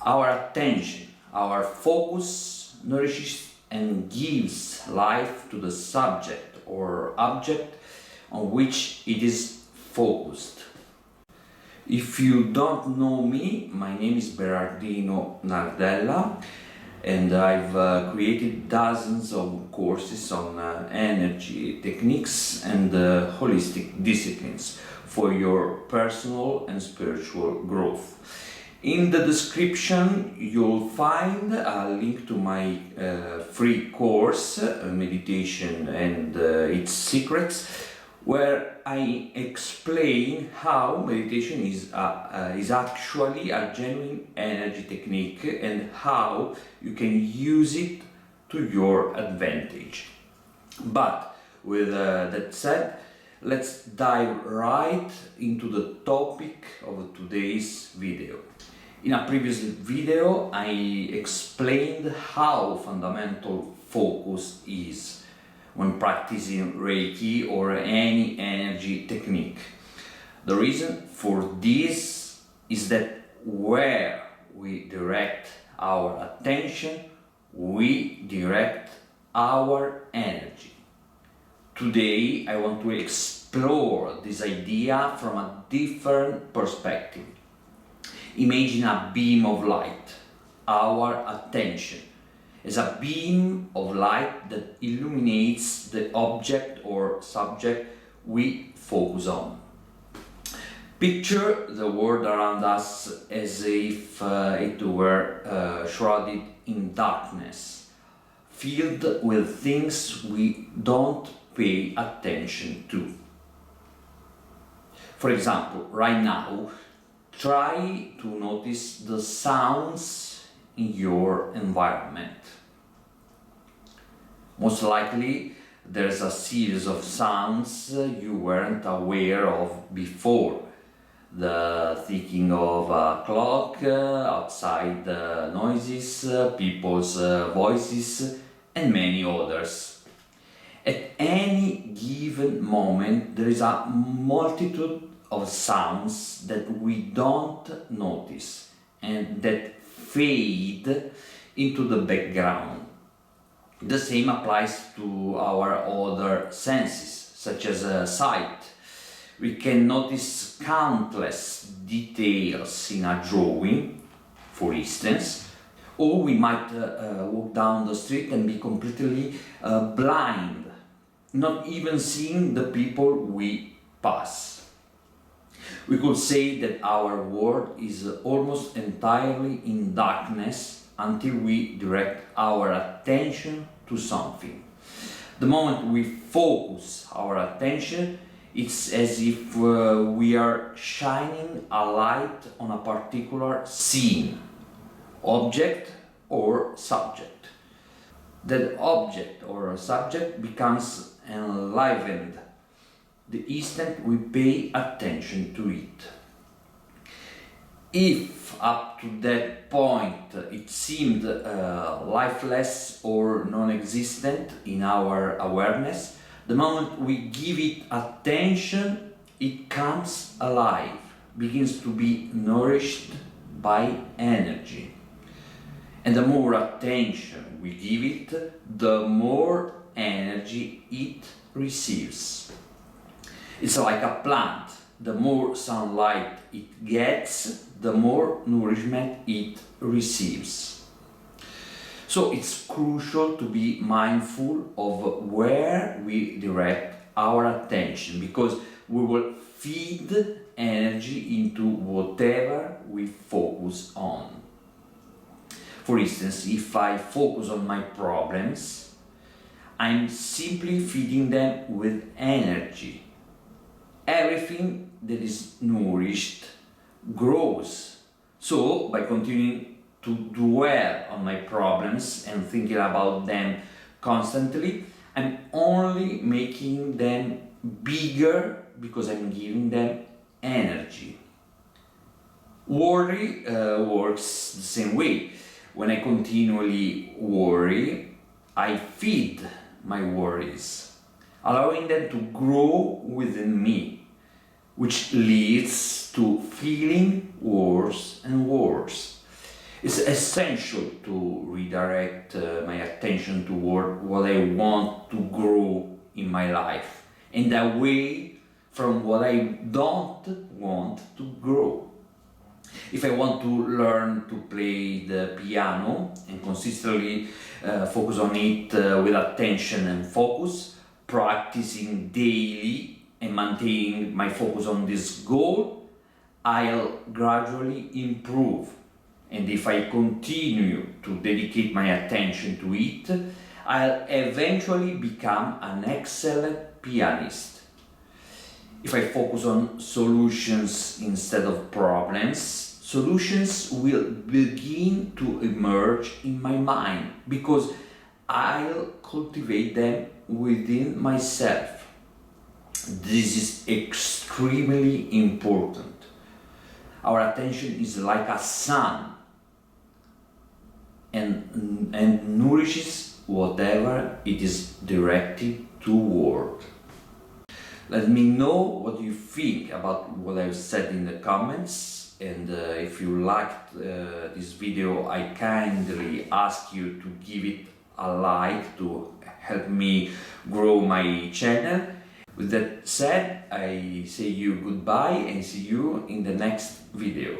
Our attention, our focus nourishes and gives life to the subject or object on which it is focused. If you don't know me, my name is Berardino Nardella, and I've created dozens of courses on energy techniques and holistic disciplines for your personal and spiritual growth. In the description you'll find a link to my free course, Meditation and its Secrets, where I explain how meditation is actually a genuine energy technique and how you can use it to your advantage. But with that said, let's dive right into the topic of today's video. In a previous video, I explained how fundamental focus is when practicing Reiki or any energy technique. The reason for this is that where we direct our attention, we direct our energy. Today I want to explore this idea from a different perspective. Imagine a beam of light, our attention, as a beam of light that illuminates the object or subject we focus on. Picture the world around us as if it were shrouded in darkness, filled with things we don't pay attention to. For example, right now, try to notice the sounds in your environment. Most likely there's a series of sounds you weren't aware of before. The ticking of a clock, outside noises, people's voices, and many others. At any given moment there is a multitude of sounds that we don't notice and that fade into the background. The same applies to our other senses, such as sight. We can notice countless details in a drawing, for instance, or we might walk down the street and be completely blind, not even seeing the people we pass. We could say that our world is almost entirely in darkness until we direct our attention to something. The moment we focus our attention, it's as if we are shining a light on a particular scene, object or subject. That object or subject becomes enlivened the instant we pay attention to it. If up to that point it seemed lifeless or non-existent in our awareness, the moment we give it attention, it comes alive, begins to be nourished by energy. And the more attention we give it, the more energy it receives. It's like a plant. The more sunlight it gets, the more nourishment it receives. So it's crucial to be mindful of where we direct our attention, because we will feed energy into whatever we focus on. For instance, if I focus on my problems, I'm simply feeding them with energy. Everything that is nourished grows. So, by continuing to dwell on my problems and thinking about them constantly, I'm only making them bigger because I'm giving them energy. Worry works the same way. When I continually worry, I feed my worries, allowing them to grow within me, which leads to feeling worse and worse. It's essential to redirect my attention toward what I want to grow in my life and away from what I don't want to grow. If I want to learn to play the piano and consistently focus on it with attention and focus, practicing daily and maintaining my focus on this goal, I'll gradually improve. And if I continue to dedicate my attention to it, I'll eventually become an excellent pianist. If I focus on solutions instead of problems, solutions will begin to emerge in my mind because I'll cultivate them within myself. This is extremely important. Our attention is like a sun and nourishes whatever it is directed toward. Let me know what you think about what I've said in the comments, and if you liked this video, I kindly ask you to give it a like to help me grow my channel. With that said, I say you goodbye and see you in the next video.